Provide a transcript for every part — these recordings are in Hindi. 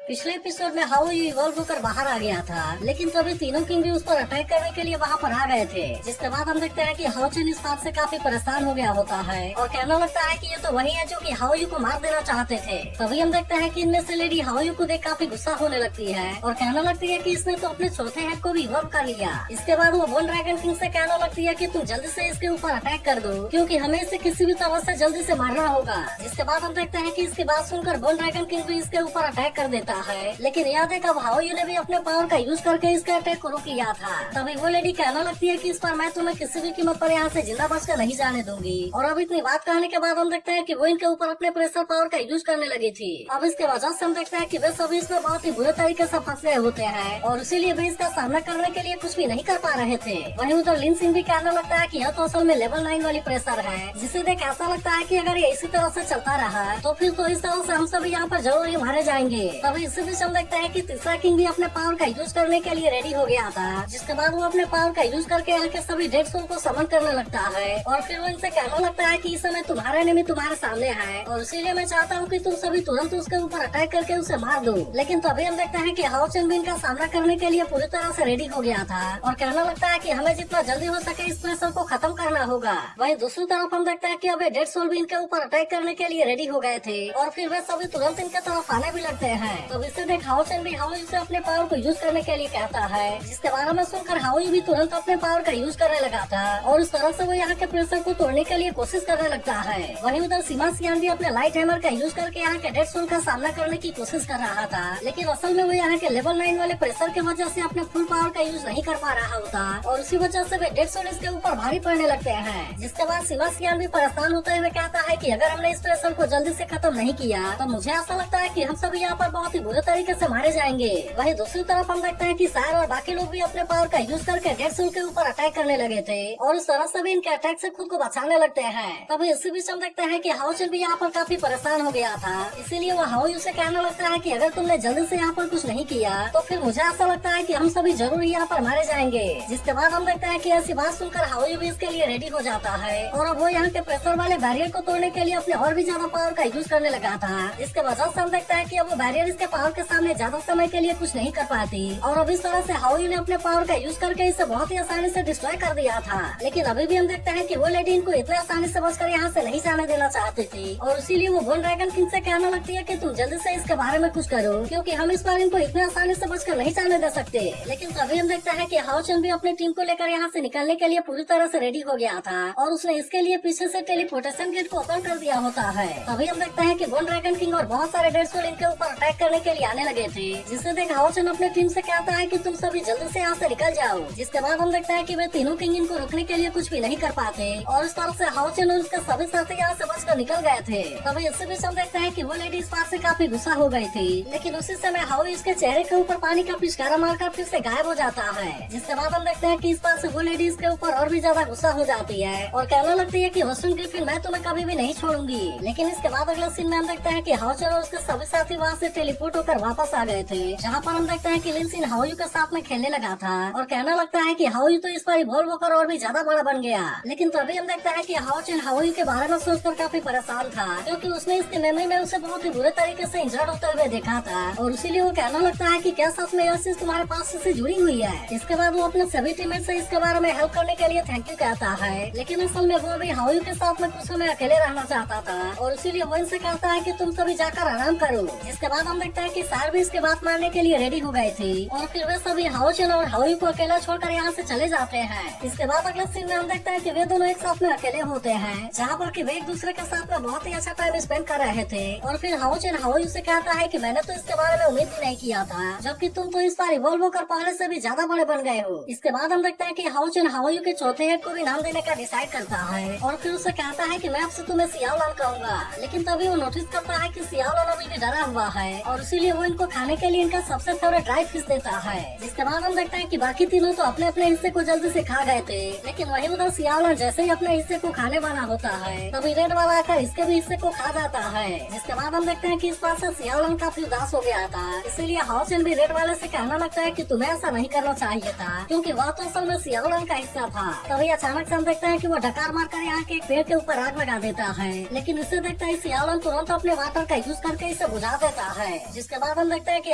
पिछले एपिसोड में हाउ यू इवॉल्व होकर बाहर आ गया था, लेकिन तभी तीनों किंग भी उस पर अटैक करने के लिए वहाँ पर आ गए थे। जिसके बाद हम देखते हैं कि हाउ चेन इस बात से काफी परेशान हो गया होता है और कहने लगता है कि ये तो वही है जो कि हाउ यू को मार देना चाहते थे। तभी हम देखते हैं कि इनमें से लेडी हाउ यू को देख काफी गुस्सा होने लगती है और कहने लगती है कि इसने तो अपने चौथे हेड को भी इवॉल्व कर लिया। इसके बाद वो बोन ड्रैगन किंग से कहने लगती है कि तुम जल्दी से इसके ऊपर अटैक कर दो, क्योंकि हमें इसे किसी भी तरह से जल्दी से मारना होगा। जिसके बाद हम देखते हैं कि इसकी बात सुनकर बोन ड्रैगन किंग भी इसके ऊपर अटैक कर देता है, लेकिन याद है कब हाउ यू ने भी अपने पावर का यूज करके इसके अटैक को रोक लिया था। तभी वो लेडी कहने लगती है कि इस पर मैं तुम्हें किसी भी कीमत पर यहाँ से जिंदा बचकर नहीं जाने दूंगी। और अब इतनी बात कहने के बाद हम देखते हैं कि वो इनके ऊपर अपने प्रेशर पावर का यूज करने लगी थी। अब इसके वजह से हम देखते हैं कि वे सभी इसमें बहुत ही बुरे तरीके से फंस गए होते हैं और इसीलिए वे इसका सामना करने के लिए कुछ भी नहीं कर पा रहे थे। वहीं उधर लिन सिंह भी कहने लगता है कि यह तो असल में लेवल 9 वाली प्रेशर है, जिसे देख ऐसा लगता है कि अगर ये इसी तरह से चलता रहा तो फिर तो इस तरह से हम सभी यहाँ पर जरूर ही मारे जाएंगे। तभी इसी बीच हम देखते हैं कि तीसरा किंग भी अपने पावर का यूज करने के लिए रेडी हो गया था। जिसके बाद वो अपने पावर का यूज करके यहाँ के सभी डेड सोल को समन करने लगता है और फिर वो इनसे कहने लगता है कि इस समय तुम्हारा एनिमी तुम्हारे सामने है और इसीलिए मैं चाहता हूँ कि तुम सभी तुरंत उसके ऊपर अटैक करके उसे मार दो। लेकिन तभी हम देखते हैं कि हाउ चेन भी इनका सामना करने के लिए पूरी तरह से रेडी हो गया था और कहने लगता है कि हमें जितना जल्दी हो सके इस प्रेशर को खत्म करना होगा। वहीं दूसरी तरफ हम देखते हैं कि अब डेड सोल भी इनके ऊपर अटैक करने के लिए रेडी हो गए थे और फिर वे सभी तुरंत इनके तरफ आने भी लगते हैं। तो इससे देख हाउ चेन भी हाउ से अपने पावर को यूज करने के लिए कहता है, जिसके बारे में सुनकर हाउ भी तुरंत अपने पावर का यूज करने लगा था और इस तरह से वो यहाँ के प्रेशर को तोड़ने के लिए कोशिश करने लगता है। वहीं उधर सीमा सियान भी अपने लाइट हैमर का यूज करके यहाँ के डेड सोल का सामना करने की कोशिश कर रहा था, लेकिन असल में वो यहाँ के लेवल 9 वाले प्रेशर की वजह से अपने फुल पावर का यूज नहीं कर पा रहा होता और उसी वजह से वे डेड सोल इसके ऊपर भारी पड़ने लगते हैं। जिसके बाद सीमा सियान भी परेशान होते हुए कहता है कि अगर हमने इस प्रेशर को जल्दी से खत्म नहीं किया तो मुझे ऐसा लगता है कि हम सभी यहाँ पर बहुत ही बुरे तरीके से मारे जाएंगे। वहीं दूसरी तरफ हम देखते हैं कि सायर और बाकी लोग भी अपने पावर का यूज करके डेड सोल के ऊपर अटैक करने लगे थे और इस तरह से भी इनके अटैक से खुद को बचाने लगते हैं। तभी इसी बीच हम देखते हैं कि हाउ चेन भी यहाँ पर काफी परेशान हो गया था, इसीलिए वो हाउ यू से कहने लगता है कि अगर तुमने जल्दी से यहाँ पर कुछ नहीं किया तो फिर मुझे ऐसा लगता है कि हम सभी जरूर यहाँ पर मारे जाएंगे। जिसके बाद हम देखते हैं कि ऐसी बात सुनकर हाउ यू भी इसके लिए रेडी हो जाता है और अब वो यहाँ के प्रेशर वाले बैरियर को तोड़ने के लिए अपने और भी ज्यादा पावर का यूज करने लगा था। जिसके वजह से हम देखते हैं कि अब वो बैरियर इसके पावर के सामने ज्यादा समय के लिए कुछ नहीं कर पाती और अब इस तरह से हाउ यू ने अपने पावर का यूज करके इसे बहुत ही आसानी से डिस्ट्रॉय कर दिया था। लेकिन अभी भी हम देखते हैं कि वो लेडी इनको इतने आसानी से बचकर यहाँ से नहीं जाने देना चाहती थी और इसीलिए वो बोन ड्रैगन किंग से कहने लगती है कि तुम जल्दी से इसके बारे में कुछ करो, क्योंकि हम इस बार इनको इतने आसानी से बचकर नहीं जाने दे सकते। लेकिन तभी हम देखते हैं कि हाउ चेन भी अपनी टीम को लेकर यहाँ से निकलने के लिए पूरी तरह से रेडी हो गया था और उसने इसके लिए पीछे से टेलीपोर्टेशन गेट को ओपन कर दिया होता है। तभी हम देखते हैं कि बोन ड्रैगन किंग और बहुत सारे डेड सोल इनके ऊपर अटैक करने के लिए आने लगे थे, जिससे देख हाउ चेन अपनी टीम से कहता है कि तुम सभी जल्दी से यहाँ से निकल जाओ। जिसके बाद हम देखते हैं कि वे तीनों किंग इनको रोकने के लिए कुछ भी नहीं कर पाते और इस तरह से हाउ चेन और उसके सभी साथी यहाँ से बचकर निकल गए थे। तभी इससे भी हम देखते हैं कि वो लेडी इस बात से काफी गुस्सा हो गई थी, लेकिन उसी समय हाउ इसके चेहरे के ऊपर पानी का पिचकारा मारकर फिर से गायब हो जाता है। जिसके बाद हम देखते हैं कि इस बात से वो लेडी इसके ऊपर और भी ज्यादा गुस्सा हो जाती है और कहने लगती है कि वसुन ग्रिफिन मैं तुम्हें कभी भी नहीं छोड़ूंगी। लेकिन इसके बाद अगले सीन में हम देखते हैं कि हाउ चेन और उसके सभी साथी वहाँ से टेलीपोर्ट होकर वापस आ गए थे, जहाँ पर हम देखते हैं कि लिन सिन हाउ के साथ में खेलने लगा था और कहने लगता है कि हाउ तो इस बार इवॉल्व होकर और भी ज्यादा बड़ा बन गया। लेकिन तभी हम देखते हैं कि हाउ चेन हाउ के बारे में सोचकर काफी परेशान था, क्योंकि उसने इसके मेमोरी में उसे बहुत ही बुरे तरीके से इंजर्ड होते हुए देखा था और इसीलिए वो कहने लगता है कि क्या सच में यह चीज तुम्हारे पास से जुड़ी हुई है। इसके बाद वो अपने सभी टीममेट से इसके बारे में हेल्प करने के लिए थैंक यू कहता है, लेकिन असल में वो भी हाउ के साथ में कुछ समय अकेले रहना चाहता था और इसीलिए वो इनसे कहता है कि तुम सभी जाकर आराम करो। जिसके बाद हम देखते हैं कि सार भी इसके बात मारने के लिए रेडी हो गए थे और फिर वे सभी हाउ चेन और हाउ को अकेला छोड़कर यहाँ से चले जाते हैं। इसके बाद अगले सीन में हम देखते हैं कि वे दोनों एक साथ में अकेले होते हैं, जहाँ पर कि वे एक दूसरे के साथ में बहुत ही अच्छा टाइम स्पेंड कर रहे थे और फिर हाउ चेन हाउ से कहता है कि मैंने तो इसके बारे में उम्मीद भी नहीं किया था, जबकि तुम तो इस बार इवॉल्व होकर पहले से भी ज्यादा बड़े बन गए हो। इसके बाद हम देखते हैं कि हाउ चेन हाउ के चौथे हेड को भी नाम देने का डिसाइड करता है और फिर उसे कहता है कि मैं आपसे तुम्हें सियाओलान कहूंगा। लेकिन तभी वो नोटिस करता है कि सियाओलान अभी भी डरा हुआ है और इसीलिए वो इनको खाने के लिए इनका सबसे फेवरेट ड्राई फिश देता है। जिसके बाद हम देखते हैं कि बाकी तीनों तो अपने अपने हिस्से को जल्दी से खा गए थे, लेकिन वही उधर सियाओलान जैसे ही अपने हिस्से को खाने वाला होता है तभी रेड वाला आकर इसके भी हिस्से को खा जाता है। जिसके बाद हम देखते हैं कि इस बात से सियाओलान काफी उदास हो गया था, इसीलिए हाउ चेन भी रेड वाले से कहना लगता है कि तुम्हें ऐसा नहीं करना चाहिए था, क्योंकि वह तो असल में सियाओलान का हिस्सा था। तभी अचानक से हम देखते हैं कि वो डकार मारकर यहाँ के एक पेड़ के ऊपर आग लगा देता है, लेकिन इसे देखते ही सियाओलान तुरंत अपने वाटर का यूज करके इसे बुझा देता है। जिसके बाद हम देखते हैं कि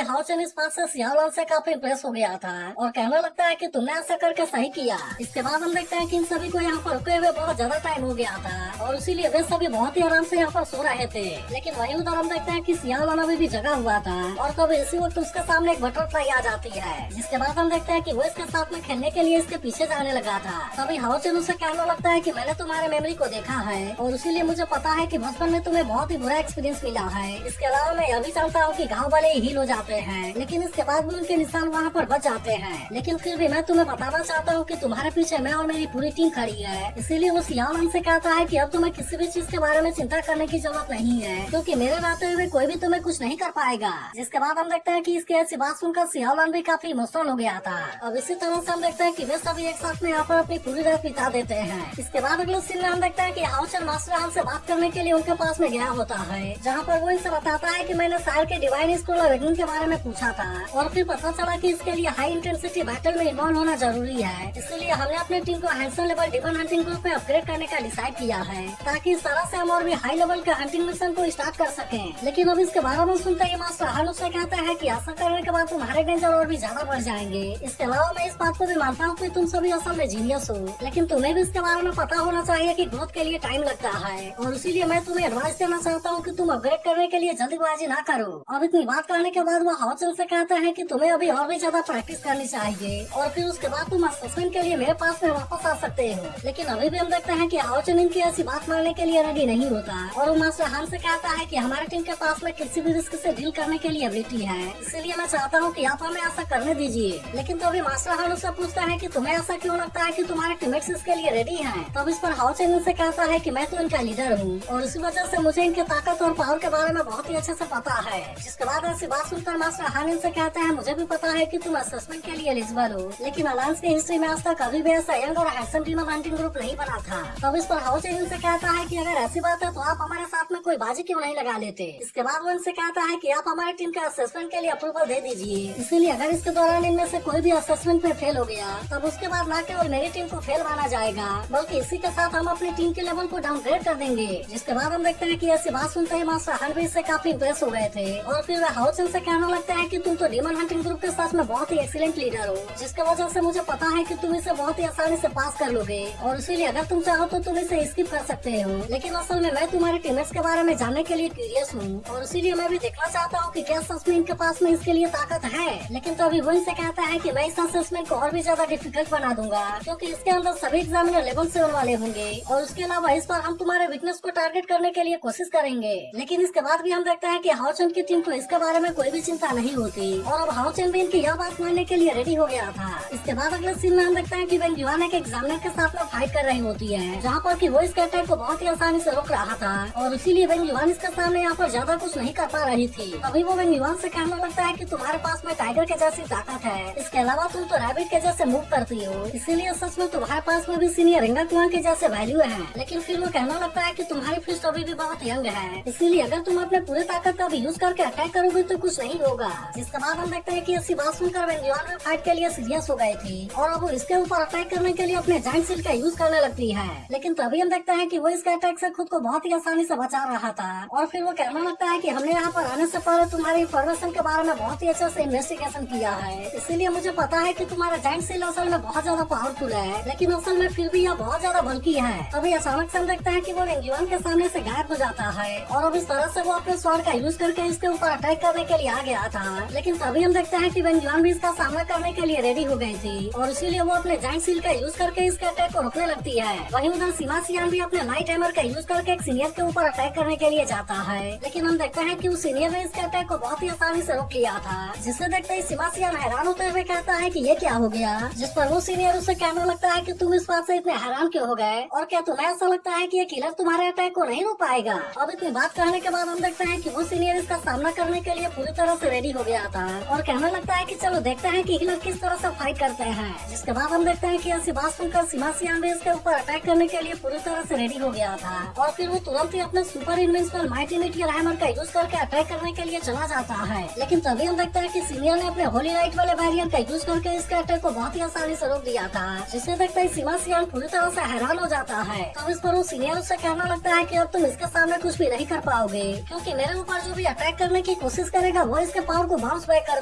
हाउचन इस बात से सियाओलन से काफी इम्प्रेस हो गया था और कहने लगता है कि तुमने ऐसा करके सही किया। इसके बाद हम देखते हैं कि इन सभी को यहाँ पर रुके हुए बहुत ज्यादा टाइम हो गया था और इसीलिए वे सभी बहुत ही आराम से यहाँ पर सो रहे थे। लेकिन वहीं उधर हम देखते हैं कि सियाओलन अभी भी जगा हुआ था और तभी इसी वक्त उसके सामने एक बटरफ्लाई आ जाती है। जिसके बाद हम देखते हैं कि वो इसके साथ में खेलने के लिए इसके पीछे जाने लगा था। तभी हाउचन उसे कहने लगता है कि मैंने तुम्हारे मेमोरी को देखा है और इसीलिए मुझे पता है कि बचपन में तुम्हें बहुत ही बुरा एक्सपीरियंस मिला है। इसके अलावा मैं यह भी जानता हूँ कि घाव वाले हील हो जाते हैं, लेकिन इसके बाद भी उनके निशान वहाँ पर बच जाते हैं। लेकिन फिर भी मैं तुम्हें बताना चाहता हूँ कि तुम्हारे पीछे मैं और मेरी पूरी टीम खड़ी है। इसीलिए वो सियाओलन से कहता है कि अब तुम्हें किसी भी चीज के बारे में चिंता करने की जरूरत नहीं है, क्योंकि मेरे रहते हुए कोई भी तुम्हें कुछ नहीं कर पाएगा। जिसके बाद हम देखते हैं कि इसकी ऐसी बात सुनकर सियाओलन भी काफी इमोशनल हो गया था। अब इसी तरह से हम देखते हैं कि वे सभी एक साथ में यहाँ पर अपनी पूरी रात बिता देते हैं। इसके बाद अगले सीन में हम देखते हैं कि हाउचन मास्टर हाल से बात करने के लिए उनके पास में गया होता है, जहाँ पर वो इनसे बताता है कि मैंने साल के डिवाइन स्कूल अवेकनिंग के बारे में पूछा था और फिर पता चला कि इसके लिए हाई इंटेंसिटी बैटल में इन्वॉल्व होना जरूरी है। इसलिए हमने अपने टीम को handsome level demon hunting group में अपग्रेड करने का डिसाइड किया है, ताकि इस तरह से हम और भी हाई लेवल के हंटिंग मिशन को स्टार्ट कर सकें। लेकिन अब इसके बारे में सुनते ही मास्टर हाल उससे कहता है कि ऐसा करने के बाद तुम्हारे डेंजर और भी ज्यादा बढ़ जाएंगे। इसके अलावा मैं इस बात को भी मानता हूँ कि तुम सभी असल में जीनियस हो, लेकिन तुम्हें भी इसके बारे में पता होना चाहिए कि ग्रोथ के लिए टाइम लगता है और इसीलिए मैं तुम्हें एडवाइस देना चाहता हूँ कि तुम अपग्रेड करने के लिए जल्दीबाजी ना करो। अब इतनी बात करने के बाद वो हाउचन से कहता है कि तुम्हें अभी और भी ज्यादा प्रैक्टिस करनी चाहिए और फिर उसके बाद तुम असेसमेंट के लिए मेरे पास में वापस आ सकते हो। लेकिन अभी भी हम देखते हैं कि हाउचन इनकी ऐसी बात मानने के लिए रेडी नहीं होता और वो मास्टर हान से कहता है कि हमारी टीम के पास में किसी भी रिस्क से डील करने के लिए एबिलिटी है, इसलिए मैं चाहता हूँ कि आप हमें ऐसा करने दीजिए। लेकिन तो अभी मास्टर हान उससे पूछता है कि तुम्हें ऐसा क्यों लगता है कि तुम्हारे टीममेट्स इसके लिए रेडी हैं? तब इस पर हाउचन इनसे कहता है कि मैं तो इनका लीडर हूँ और इसी वजह से मुझे इनके ताकत और पावर के बारे में बहुत ही अच्छे से पता है। जिसके बाद ऐसी बात सुनकर मास्टर हान इनसे कहते हैं मुझे भी पता है कि तुम असेसमेंट के लिए एलिजिबल हो, लेकिन अलायंस की हिस्ट्री में आज तक कभी भी ऐसा यंग और हैंडसम टीम हंटिंग ग्रुप नहीं बना था। तब इस पर हाउचन इनसे कहता है कि अगर ऐसी बात है तो आप हमारे साथ में कोई बाजी क्यों नहीं लगा लेते। इसके बाद वो इनसे कहता है कि आप हमारी टीम के असेसमेंट के लिए अप्रूवल दे दीजिए। इसीलिए अगर इसके दौरान इनमें से कोई भी असेसमेंट में फेल हो गया तब उसके बाद न केवल मेरी टीम को फेल माना जाएगा, बल्कि इसी के साथ हम अपनी टीम के लेवल को डाउनग्रेड कर देंगे। जिसके बाद हम देखते हैं कि ऐसी बात सुनते ही मास्टर हान भी इससे काफी इम्प्रेस हो गए थे और फिर वह हाउचन से कहने लगता है कि तुम तो डीमन हंटिंग ग्रुप के साथ में बहुत ही एक्सीलेंट लीडर हो, जिसकी वजह से मुझे पता है कि तुम इसे बहुत ही आसानी से पास कर लोगे और इसीलिए अगर तुम चाहो तो तुम इसे स्किप कर सकते हो। लेकिन असल में मैं तुम्हारे टीममेट्स के बारे में जानने के लिए क्यूरियस हूँ और इसीलिए मैं भी देखना चाहता हूँ कि क्या सच में इनके पास में इसके लिए ताकत है। लेकिन तो अभी वो इनसे कहता है कि मैं इस असेसमेंट को और भी ज्यादा डिफिकल्ट बना दूंगा, क्योंकि इसके अंदर सभी एग्जामिनर लेवल 7 वाले होंगे और उसके अलावा इस बार हम तुम्हारे वीकनेस को टारगेट करने के लिए कोशिश करेंगे। लेकिन इसके बाद भी हम देखते हैं कि हाउचन की टीम को इसके बारे में कोई भी चिंता नहीं होती और अब हाउचन भी इनकी यह बात मानने के लिए रेडी हो गया था। इसके बाद अगले सीन में हम देखते हैं कि वेंग युआन एक एग्जामिनर के साथ में फाइट कर रही होती है, जहाँ पर कि वो इस अटैक को बहुत ही आसानी से रोक रहा था और इसीलिए वेंग युआन इसके सामने यहाँ पर ज्यादा कुछ नहीं कर पा रही थी। अभी वो वेंग युआन से कहने लगता है कि तुम्हारे पास में टाइगर के जैसी ताकत है, इसके अलावा तुम तो रैबिट के जैसे मूव करती हो, इसीलिए सच में तुम्हारे पास में भी सीनियर रिंगाकुआन के जैसे वैल्यू है। लेकिन फिर वो कहना लगता है कि तुम्हारी फिस्ट अभी भी बहुत यंग है, इसीलिए अगर तुम अपने पूरे ताकत का भी यूज करके अटैक करोगे तो कुछ नहीं होगा। जिसके बाद हम देखते हैं कि ऐसी बात सुनकर वेंग युआन में फाइट के लिए सीरियस हो गए थे और अब वो इसके ऊपर अटैक करने के लिए अपने जाइंट सील का यूज करने लगती है। लेकिन तभी हम देखते हैं कि वो इसके अटैक से खुद को बहुत ही आसानी से बचा रहा था और फिर वो कहना लगता है कि हमने यहाँ पर आने से पहले तुम्हारी इन्फॉर्मेशन के बारे में बहुत ही अच्छे से इन्वेस्टिगेशन किया है, इसीलिए मुझे पता है कि तुम्हारा जाइंट सील असल में बहुत ज्यादा पावरफुल है, लेकिन असल में फिर भी यह बहुत ज्यादा बल्कि है। तभी अचानक से हम देखते हैं कि वो वेंग युआन के सामने से गायब हो जाता है और अब इस तरह से वो अपने स्वॉर्ड का यूज करके इसके ऊपर अटैक करने के लिए आ गया था। लेकिन तभी हम देखते हैं कि वेंग युआन भी इसका सामना करने के लिए रेडी हो गई थी और इसीलिए वो अपने जाइंट सील का यूज करके इसके अटैक को रोकने लगती है। वहीं उधर सीमा सियान भी अपने लाइट हैमर का यूज करके एक सीनियर के ऊपर अटैक करने के लिए जाता है, लेकिन हम देखते हैं कि उस सीनियर ने इसके अटैक को बहुत ही आसानी से रोक लिया था, जिससे देखते ही सीमा सियान हैरान होते हुए कहता है कि ये क्या हो गया। जिस पर वो सीनियर उसे कहने लगता है कि तुम इस बात से इतने हैरान क्यों हो गए और क्या तुम्हें ऐसा लगता है कि ये किलर तुम्हारे अटैक को नहीं रोक पाएगा। अब इतनी बात कहने के बाद हम देखते हैं कि वो सीनियर इसका सामना करने के लिए पूरी तरह से रेडी हो गया था और कहने लगता है कि चलो देखते हैं कि किलर किस तरह से फाइट करते हैं। जिसके बाद हम देखते हैं कि ऐसी बात सुनकर सीमा सियान भी इसके ऊपर अटैक करने के लिए पूरी तरह से रेडी हो गया था और फिर वो तुरंत ही अपने super invincible mighty meteor hammer का यूज करके अटैक करने के लिए चला जाता है। लेकिन तभी हम देखते हैं कि सीनियर ने अपने होली लाइट वाले वेरिएंट का यूज करके इसके अटैक को बहुत ही आसानी से रोक दिया था, जिसे देखते ही सीमा सियान पूरी तरह से हैरान हो जाता है। तब इस पर वो सीनियर उससे कहना लगता है कि अब तुम इसके सामने कुछ भी नहीं कर पाओगे, क्योंकि मेरे ऊपर जो भी अटैक करने की कोशिश करेगा वो इसके पावर को बाउंस बैक कर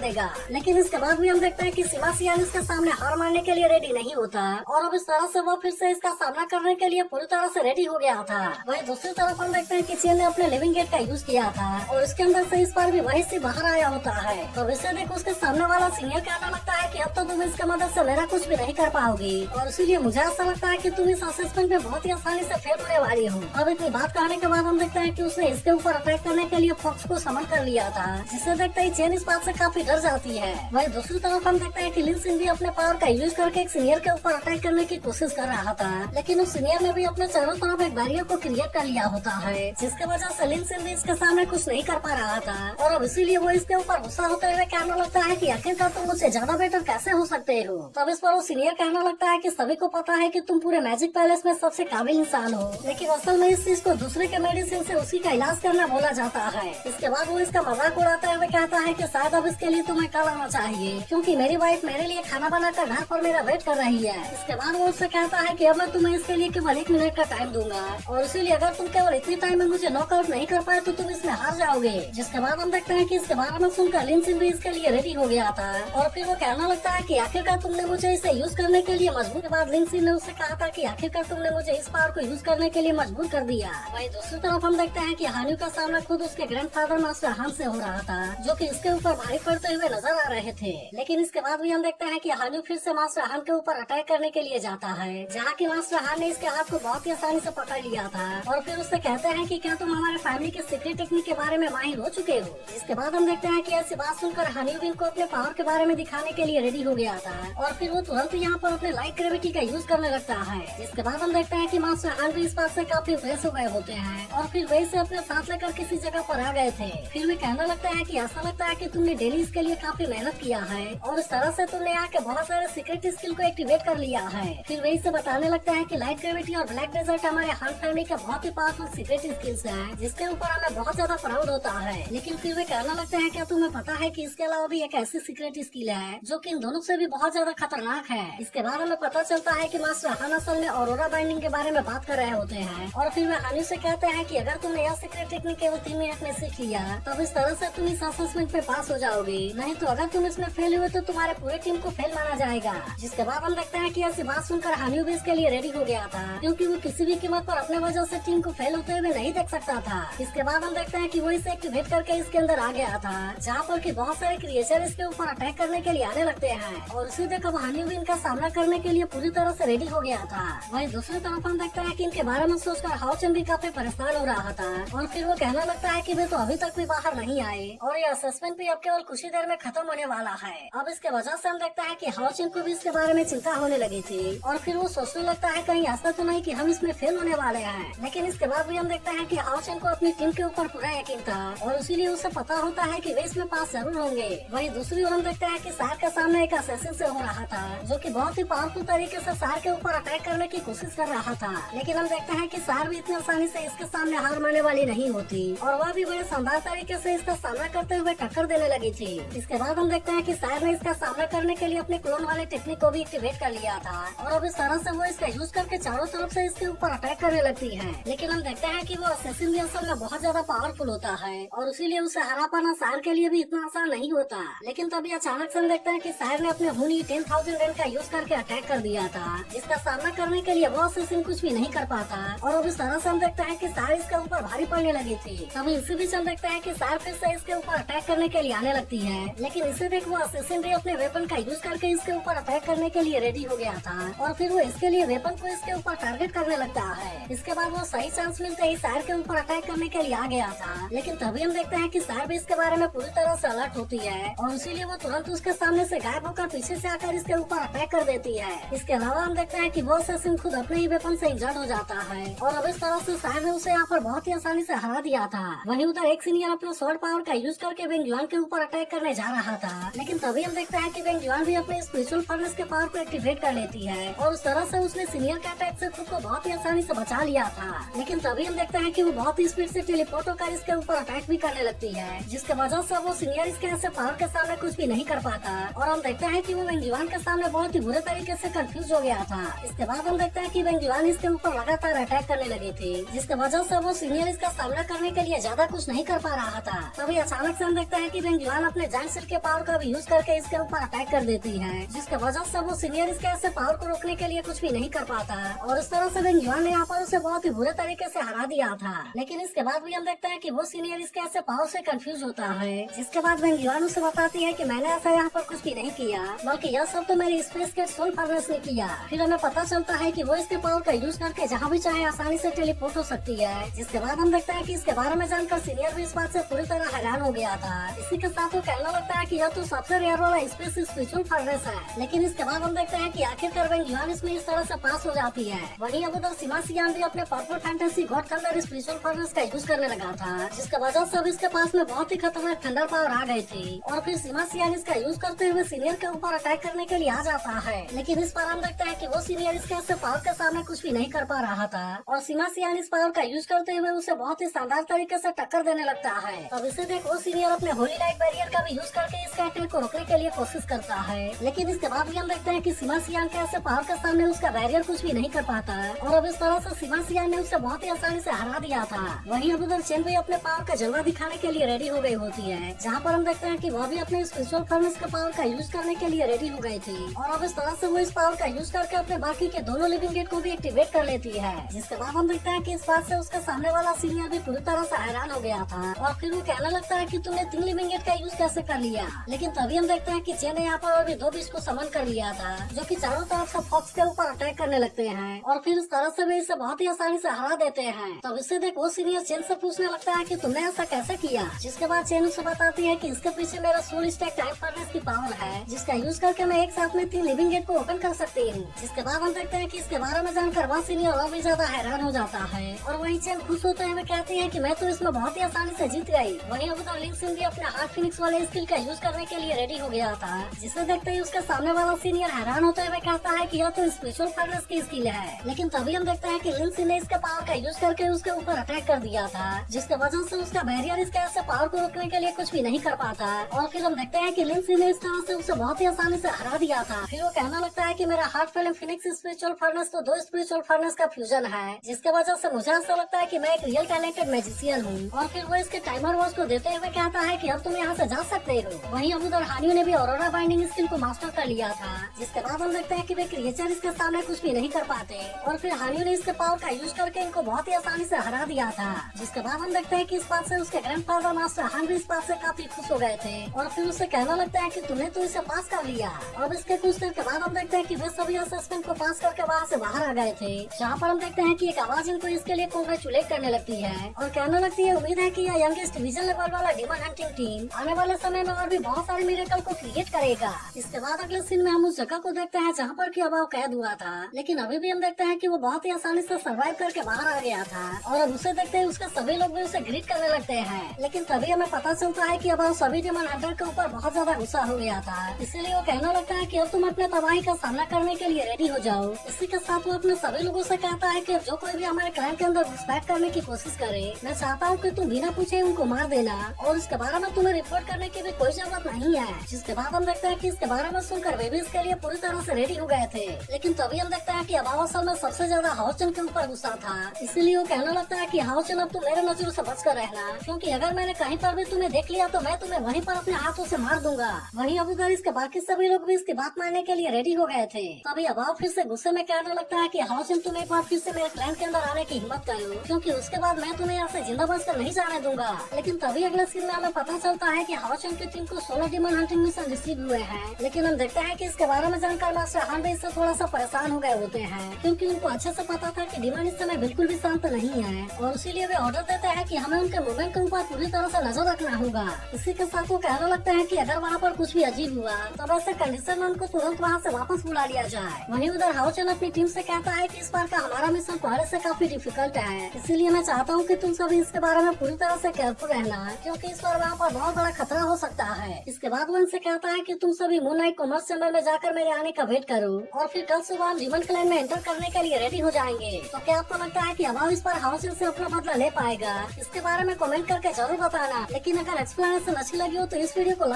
देगा। लेकिन इसके बाद भी हम देखते हैं कि सेबास्टियन इसके सामने हार मानने के लिए रेडी नहीं होता और अब इस तरह से वो फिर से इसका सामना करने के लिए पूरी तरह से रेडी हो गया था। वहीं दूसरी तरफ हम देखते हैं कि चेन ने अपने लिविंग गेट का यूज किया था और इसके अंदर से इस बार भी वही से बाहर आया होता है। तो इससे देख उसके सामने वाला सीनियर कहने लगता है कि अब तो तुम इसके मदद से मेरा कुछ भी नहीं कर पाओगी और इसीलिए मुझे ऐसा लगता है कि तुम इस असेसमेंट में बहुत ही आसानी से फेल होने वाली हो। अब इतनी बात कहने के बाद हम देखते हैं कि उसने इसके ऊपर अटैक करने के लिए फॉक्स को समन कर लिया था, जिसे देखते ही चेन इस बात से काफी डर जाती है। वहीं दूसरी तरफ हम देखते हैं कि लिन सिन भी अपने पावर का यूज करके एक सीनियर के ऊपर अटैक करने की कोशिश कर रहा था, लेकिन उस सीनियर ने भी अपने चारों तरफ एक बैरियर को क्रिएट कर लिया होता है, जिसके वजह से लिन सिन भी इसके सामने कुछ नहीं कर पा रहा था और अब इसीलिए वो इसके ऊपर गुस्सा होते हुए कहने लगता है कि आखिरकार तुम मुझसे ज्यादा बेटर कैसे हो सकते हो। तब इस पर वो सीनियर कहने लगता है कि सभी को पता है कि तुम पूरे मैजिक पैलेस में सबसे काबिल इंसान हो, लेकिन असल में इस चीज को दूसरे के मेडिसिन से उसी का इलाज करना बोला जाता है। इसके बाद वो इसका मजाक उड़ाते हुए कहता है कि शायद अब इसके लिए तुम्हें कल आना चाहिए, क्योंकि मेरी वाइफ मेरे लिए खाना बनाकर घर पर मेरा वेट कर रही है। इसके बाद वो उससे कहता है कि अब मैं तुम्हें इसके लिए केवल 1 मिनट का टाइम दूंगा और इसीलिए अगर तुम केवल इतनी टाइम में मुझे नॉकआउट नहीं कर पाए तो तुम इसमें हार जाओगे। जिसके बाद हम देखते हैं कि इसके बारे में सुनकर लिन सिन भी इसके लिए रेडी हो गया था और फिर वो कहना लगता है कि आखिरकार तुमने मुझे इसे यूज करने के लिए मजबूर। के बाद लिन सिन ने उससे कहा था कि आखिरकार तुमने मुझे इस पावर को यूज करने के लिए मजबूर कर दिया। वहीं दूसरी तरफ हम देखते हैं कि हान्यू का सामना खुद उसके ग्रैंडफादर मास्टर हान से हो रहा था, जो कि इसके ऊपर भारी पड़ते हुए नजर आ रहे थे। लेकिन इसके बाद भी हम देखते हैं कि हान्यू फिर से मास्टर हान के ऊपर अटैक करने के लिए जाता है, जहाँ की मास्टर हान ने इसके हाथ को बहुत ही आसानी से पकड़ लिया था और फिर उससे कहते हैं कि क्या तुम हमारे फैमिली के सीक्रेट टेक्निक के बारे में माहिर हो चुके हो। इसके बाद हम देखते हैं कि ऐसी बात सुनकर हान्यू भी इनको अपने पावर के बारे में दिखाने के लिए रेडी हो गया था और फिर वो तुरंत यहाँ पर अपने लाइट ग्रेविटी का यूज करने लगता है। इसके बाद हम देखते हैं कि मास्टर हान भी इस बात से काफी फ्रेश हो गए होते हैं और फिर वे इसे अपने साथ लेकर किसी जगह पर आ गए थे। फिर वे कहने लगता है कि ऐसा लगता है कि तुमने डेली इसके लिए काफी मेहनत किया है और इस तरह से तुमने यहाँ के बहुत सारे सीक्रेट स्किल को एक्टिवेट कर लिया है। फिर वे इसे बताने लगता है कि लाइट ग्रेविटी और ब्लैक डेजर्ट हमारे हान फैमिली का बहुत ही पावरफुल सीक्रेट स्किल्स है, जिसके ऊपर हमें बहुत ज्यादा प्राउड होता है। लेकिन फिर वे कहने लगते हैं क्या तुम्हें पता है कि इसके अलावा भी एक ऐसी सीक्रेट स्किल है जो कि इन दोनों से भी बहुत ज्यादा खतरनाक है। इसके बाद हमें पता चलता है कि मास्टर हान असल में ऑरोरा बाइंडिंग के बारे में बात कर रहे होते हैं और फिर वे हानी से कहते हैं कि अगर तुमने यह सीक्रेट टेक्निक केवल 3 मिनट में सीख लिया तब इस तरह से तुम इस असेसमेंट में पास हो जाओगे, नहीं तो अगर तुम इसमें फेल हुए तो तुम्हारे पूरे टीम को फेल माना जाएगा। जिसके बाद हम देखते हैं कि ऐसी बात सुनकर हानी भी इसके लिए रेडी हो गया था, क्योंकि वो किसी भी कीमत पर अपने वजह से टीम को फेल होते हुए नहीं देख सकता था। इसके बाद हम देखते हैं कि वो इसे एक्टिवेट करके इसके अंदर आ गया था, जहाँ पर कि बहुत सारे क्रिएचर इसके ऊपर अटैक करने के लिए आने लगते हैं और उसी देख अब हानी भी इनका सामना करने के लिए पूरी तरह से रेडी हो गया था। वहीं दूसरी तरफ हम देखते हैं कि इनके बारे में सोचकर हाओचन भी काफी परेशान हो रहा था और फिर वो कहने लगता है कि वे तो अभी तक भी बाहर नहीं आए और ये असेसमेंट भी अब केवल कुछ ही देर में खत्म होने वाला है। अब इसके वजह से हम देखते हैं कि हाओचन को भी इसके बारे में चिंता होने लगी थी और फिर वो सोचने लगता है कहीं ऐसा तो नहीं कि हम इसमें फेल होने वाले हैं। लेकिन इसके बाद भी हम देखते हैं कि हाओचन को अपनी टीम के ऊपर पूरा यकीन था और इसीलिए उसे पता होता है कि वे इसमें पास जरूर होंगे। वहीं दूसरी ओर हम देखते हैं कि सार के सामने एक असैसिन से हो रहा था, जो कि बहुत ही पावरफुल तरीके से सार के ऊपर अटैक करने की कोशिश कर रहा था। लेकिन हम देखते हैं कि सार भी इतनी आसानी से इसके सामने हार मानने वाली नहीं होती और वह भी बड़े शानदार तरीके से इसका सामना करते हुए टक्कर देने लगी थी। इसके बाद हम देखते हैं कि सार ने इसका सामना करने के लिए अपने क्लोन वाले टेक्निक को भी एक्टिवेट कर लिया था और अब इस तरह से वो इसका यूज करके चारों तरफ से इसके ऊपर अटैक करने लगती है। लेकिन हम देखते हैं कि वो असैसिन भी असल में बहुत ज्यादा पावरफुल होता है और इसीलिए उसे हरा पाना सार के लिए भी इतना आसान नहीं होता। लेकिन तभी अचानक से हम देखते हैं कि सार ने अपने हुनी 10,000 रेन का यूज करके अटैक कर दिया था, जिसका सामना करने के लिए वो असैसिन कुछ भी नहीं कर पाता और अब इस तरह से हम देखते हैं कि सार इसके ऊपर भारी पड़ने लगी थी। तभी इसी बीच हम देखते हैं कि सार फिर से इसके ऊपर अटैक करने के लिए आने लगती है, लेकिन इसे देख वो असैसिन भी अपने वेपन का यूज करके इसके ऊपर अटैक करने के लिए रेडी हो गया था और फिर वो इसके लिए वेपन को इसके ऊपर टारगेट करने लगता है। इसके बाद वो सही चांस मिलते ही सार के ऊपर अटैक करने के लिए आ गया था, लेकिन तभी हम देखते हैं कि सार भी इसके बारे में पूरी तरह से अलर्ट होती है और इसीलिए वो तुरंत उसके सामने से गायब होकर पीछे से आकर इसके ऊपर अटैक कर देती है। इसके अलावा हम देखते हैं कि वो असैसिन खुद अपने ही वेपन से इंजर्ड हो जाता है और अब इस तरह से सार ने उसे यहाँ पर बहुत ही आसानी से हरा दिया था। वहीं उधर एक सीनियर अपने स्वॉर्ड पावर का यूज करके वेंग जुआन के ऊपर अटैक करने जा रहा था, लेकिन तभी हम देखते हैं कि वेंग जुआन भी अपने स्पिरिचुअल फर्नेस के पावर को एक्टिवेट कर लेती है और उस तरह से उसने सीनियर के अटैक से खुद को बहुत ही आसानी से बचा लिया था। लेकिन तभी हम देखते हैं कि वो बहुत ही स्पीड से टेलीपोर्ट होकर इसके ऊपर अटैक भी करने लगती है, जिसके वजह से वो सीनियर इसके ऐसे पावर के सामने कुछ भी नहीं कर पाता और हम देखते हैं कि वो वेंग जुआन के सामने बहुत ही बुरे तरीके से कंफ्यूज हो गया था। इसके बाद हम देखते हैं कि वेंग जुआन इसके ऊपर लगातार अटैक करने लगी थी, जिसके वजह से वो सीनियर इसका सामना करने के लिए ज्यादा कुछ नहीं कर पा रहा था। तभी अचानक से हम देखते हैं कि बेंगजुआन अपने जाइंट सील के पावर का भी यूज करके इसके ऊपर अटैक कर देती है, जिसके वजह से वो सीनियर इसके ऐसे पावर को रोकने के लिए कुछ भी नहीं कर पाता और इस तरह से बेंगजुआन ने यहाँ पर उसे बहुत ही बुरे तरीके से हरा दिया था। लेकिन इसके बाद भी हम देखते हैं कि वो सीनियर इसके ऐसे पावर से कंफ्यूज होता है, जिसके बाद बेंगजुआन उसे बताती है कि मैंने ऐसा यहाँ पर कुछ भी नहीं किया, बल्कि यह सब तो मेरी स्पेस के सोल फर्नेस ने किया। फिर हमें पता चलता है कि वो इसके पावर का यूज करके जहाँ भी चाहे आसानी से टेलीपोर्ट हो सकती है, जिसके बाद हम देखते हैं कि इसके बारे में जानकर सीनियर भी इस बात से पूरी तरह हैरान हो गया था। इसी के साथ वो कहने लगता है कि यह तो सबसे रेयर वाला स्पेस स्पिरिचुअल फर्नेस है। लेकिन इसके बाद हम देखते हैं कि आखिरकार बेंगजुआन इसमें इस तरह से पास हो जाती है। वहीं अब उधर सीमासियान भी अपने पर्पल फैंटेसी गॉड के अंदर स्पिरिचुअल फर्नेस का यूज करने लगा था, जिसके वजह से अब इसके पास में बहुत ही खतरनाक थंडर पावर आ गई थी और फिर सीमासियान इसका यूज करते हुए सीनियर के ऊपर अटैक करने के लिए आ जाता है। लेकिन इस बार हम देखते हैं कि वो सीनियर इसके ऐसे पावर के सामने कुछ भी नहीं कर पा रहा था और सीमासियान इस पावर का यूज करते हुए उसे बहुत ही शानदार तरीके से टक्कर देने लगता है। अब इसे देख वो सीनियर अपने होली लाइट बैरियर का भी यूज करके इसके अटैक को रोकने के लिए कोशिश करता है। लेकिन इसके बाद भी हम देखते हैं कि सीमासियान के ऐसे पावर के सामने उसका बैरियर कुछ भी नहीं कर पाता और अब इस तरह से सीमासियान ने उसे बहुत ही आसानी से हरा दिया था। वहीं अब उधर चेन भी अपने पावर का जलवा दिखाने के लिए रेडी हो गई होती है, जहाँ पर हम देखते हैं कि वह भी अपने स्पिरिचुअल फर्नेस के पावर का यूज करने के लिए रेडी हो गई थी और अब इस तरह से वो इस पावर का यूज करके अपने बाकी के दोनों लिविंग गेट को भी एक्टिवेट कर लेती है। जिसके बाद हम देखते हैं कि इस बात से उसका सामने वाला सीनियर भी पूरी तरह से हैरान हो गया था और फिर वो कहने लगता है कि तुमने 3 लिविंग गेट का यूज कैसे कर लिया। लेकिन तभी हम देखते हैं कि चेन ने यहाँ पर और भी 2 बीच को समन कर लिया था, जो कि चारों तरफ से फॉक्स के ऊपर अटैक करने लगते हैं और फिर इस तरह से वे इसे बहुत ही आसानी से हरा देते हैं। तब इससे देख वो सीनियर चेन से पूछने लगता है कि तुमने ऐसा कैसे किया। जिसके बाद चेन उसे बताती है कि इसके पीछे मेरा सोल स्टैक टाइम फर्नेस की पावर है, जिसका यूज करके मैं एक साथ में 3 लिविंग गेट को ओपन कर सकती हूँ। जिसके बाद हम देखते हैं कि इसके बारे में जानकर वह सीनियर और भी ज्यादा हैरान हो जाता है और वही चेन खुश होते हुए कहती है कि मैं तो इसमें बहुत ही आसानी से जीत गई। वहीं अब लिंक सिंह भी अपने हार्ट फिनिक्स वाले स्किल का यूज करने के लिए रेडी हो गया था, जिसे देखते ही उसके सामने वाला सीनियर हैरान होते हुए कहता है कि यह तो स्पेशल फर्नेस की स्किल है। लेकिन तभी हम देखते हैं कि लिंक सिंह ने इसके पावर का यूज करके उसके ऊपर अटैक कर दिया था, जिसके वजह से उसका बैरियर इसके ऐसे पावर को रोकने के लिए कुछ भी नहीं कर पाता और फिर हम देखते हैं कि लिंक सिंह ने इस तरह से उसे बहुत ही आसानी से हरा दिया था। फिर वो कहना लगता है कि मेरा heart film Phoenix spiritual furnace तो 2 स्पिरिचुअल फर्नेस का फ्यूजन है, जिसके वजह से मुझे ऐसा लगता है कि मैं एक रियल टैलेंटेड मैजिशियन हूँ। और फिर वो इसके टाइमर वॉच को देते हुए कहता है कि अब तुम यहाँ से जा सकते हो। वहीं अब उधर हानियो ने भी ऑरोरा बाइंडिंग स्किल को मास्टर कर लिया था, जिसके बाद हम देखते हैं कि वे क्रिएचर इसके सामने कुछ भी नहीं कर पाते और फिर हानियो ने इसके पावर का यूज करके इनको बहुत ही आसानी से हरा दिया था। जिसके बाद हम देखते हैं कि इस बात से उसके ग्रैंडफादर मास्टर हान भी इस बात से काफी खुश हो गए थे और फिर उसे कहना लगता है कि तुमने तो इसे पास कर लिया। और इसके कुछ देर के बाद हम देखते हैं कि वे सभी असेसमेंट को पास करके वहाँ से बाहर आ गए थे, जहाँ पर हम देखते हैं कि एक आवाज इनको इसके लिए कांग्रेचुलेट करने लगती है और कहने लगती है उम्मीद है कि यह यंगेस्ट डिवीजन लेवल वाला डीमन हंटिंग टीम आने वाले समय में और भी बहुत सारे मिरेकल को क्रिएट करेगा। इसके बाद अगले सीन में हम उस जगह को देखते हैं जहाँ पर कि अभाव कैद हुआ था, लेकिन अभी भी हम देखते हैं कि वो बहुत ही आसानी से सर्वाइव करके बाहर आ गया था और अब उसे देखते हैं उसके सभी लोग भी उसे ग्रीट करने लगते हैं। लेकिन तभी हमें पता चलता है कि अभाव सभी डीमन हंटर के ऊपर बहुत ज्यादा गुस्सा हो गया था, इसीलिए वो कहने लगता है कि अब तुम अपने तबाही का सामना करने के लिए रेडी हो जाओ। इसी के साथ वो अपने सभी लोगों से कहता है कि जो कोई भी हमारे क्लैन के अंदर घुसपैठ करने की कोशिश करे, मैं चाहता हूँ कि तुम बिना पूछे उनको मार देना और इसके बारे में तुम्हें रिपोर्ट करने की भी कोई जरूरत नहीं है। जिसके बाद हम देखते हैं कि इसके बारे में सुनकर वे भी इसके लिए पूरी तरह से रेडी हो गए थे। लेकिन तभी हम देखते हैं कि अभाव असल में सबसे ज्यादा हाउचन के ऊपर गुस्सा था, इसीलिए वो कहने लगता है कि हाउचन अब तुम मेरे नजरों से बच कर रहना, क्योंकि अगर मैंने कहीं पर भी तुम्हें देख लिया तो मैं तुम्हें वहीं पर अपने हाथों से मार दूंगा। वहीं अब उधर इसके बाकी सभी लोग भी इसकी बात मानने के लिए रेडी हो गए थे। तभी अभाव फिर से गुस्से में कहने लगता है कि हाउचन तुम एक बार फिर से मेरे क्लैन के अंदर आने की हिम्मत करो, क्योंकि उसके बाद मैं तुम्हें यहाँ से जिंदा बचकर नहीं जाने दूंगा। लेकिन तभी अगले सीन में हमें पता चलता है कि हाउचन की टीम को 16 डीमन हंटिंग मिशन रिसीव हुए हैं। लेकिन हम देखते हैं कि इसके बारे में जानकर मास्टर हान भी इससे थोड़ा सा परेशान हो गए होते हैं, क्योंकि उनको अच्छे से पता था कि डीमन इस समय बिल्कुल भी शांत नहीं है और इसीलिए वे ऑर्डर देते हैं कि हमें उनके मूवमेंट के ऊपर पूरी तरह से नजर रखना होगा। इसी के साथ वो कहने लगता है कि अगर वहाँ पर कुछ भी अजीब हुआ तो ऐसे कंडीशन में उनको तुरंत वहाँ से वापस बुला लिया जाए। वहीं उधर हाउचन अपनी टीम से कहता है कि इस बार का हमारा मिशन पहले से काफी डिफिकल्ट है, इसीलिए मैं चाहता हूँ कि तुम सभी इसके बारे में पूरी तरह से केयरफुल रहना, क्योंकि इस बार वहाँ पर बहुत बड़ा खतरा हो सकता है। इसके बाद वो इनसे कहता है कि तुम सभी मून नाइट कॉमर्स चैम्बर में जाकर मेरे आने का वेट करो और फिर कल सुबह हम डीमन क्लैन में एंटर करने के लिए रेडी हो जाएंगे। तो क्या आपको लगता है कि अभाव इस बार हाउचन से अपना बदला ले पाएगा? इसके बारे में कमेंट करके जरूर बताना। लेकिन अगर एक्सप्लेनेशन अच्छी लगी हो तो इस वीडियो को